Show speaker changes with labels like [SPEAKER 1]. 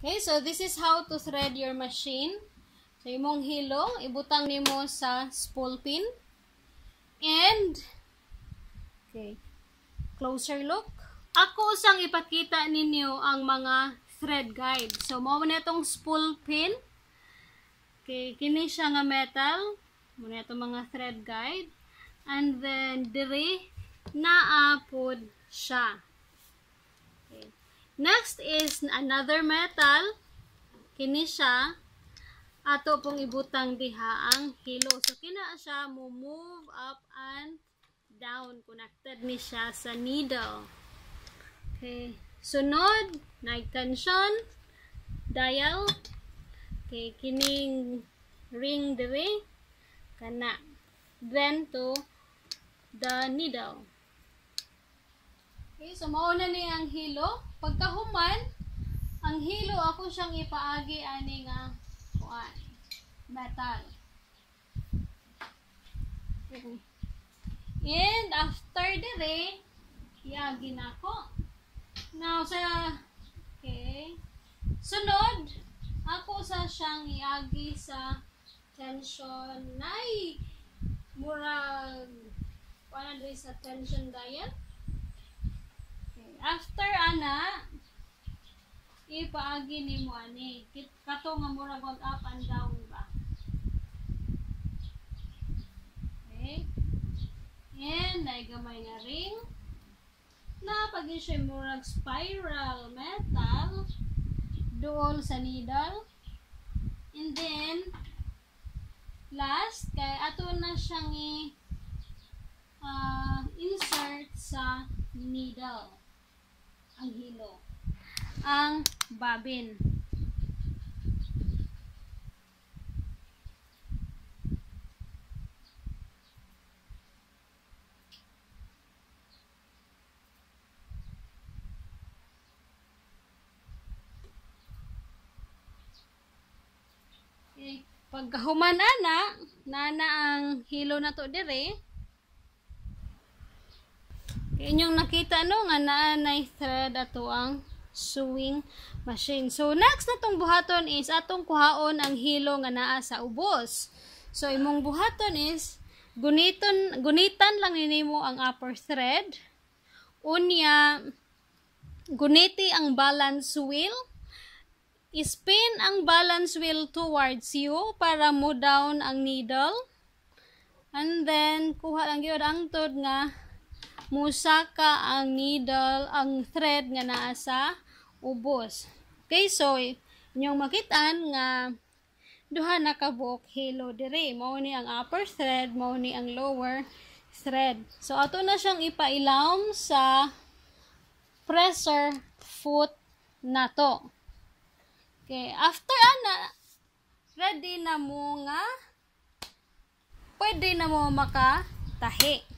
[SPEAKER 1] Okay, so this is how to thread your machine. So imong hilo, ibutang nimo sa spool pin. And okay, closer look. Ako sang ipakita ninyo ang mga thread guide. So mao na itong spool pin. Okay, kini siya nga metal. Muna itong mga thread guide. And then diri naapod siya. Okay. Next is another metal. Kini siya. Ato pong ibutang diha ang hilo. So kina siya move up and down. Connected ni siya sa needle. Okay. Sunod, nag-tension, dial. Okay, kining ring diri kana. Then to the needle. Okay, so mauna ni ang hilo. Pagkahuman, ang hilo ako siyang ipaagi ani nga kuan, metal. Okay. And after dire, iagi na ko. Now sa okay. Sunod, ako sa siyang iagi sa tension nay murag kuan diri sa tension dial. After ana, ipaagi nimo ani. Kato nga mura wag up and down ba. Okay. And ay gamay nga ring. Na pag siya murag spiral metal duol sa needle. And then last kay ato na siyang insert sa needle. Ang hilo, ang babin. Okay. Pagkahuman ana, nana ang hilo na to dire. Inyong nakita no nga naanay thread ato ang sewing machine. So next natong buhaton is atong kuhaon ang hilo nga naa sa ubos. So imong buhaton is gunitan lang nimo ang upper thread. Unya guniti ang balance wheel. Spin ang balance wheel towards you para mo down ang needle. And then kuha lang gyud ang tod nga musaka ang needle, ang thread nga naa sa ubos. Okay, so inyong makitaan nga duha na ka buok hilo diri. Mao ni ang upper thread, mao ni ang lower thread. So ato na siyang ipailawom sa presser foot na to. Okay, after ana ready na mo nga pwede na mo makatahi.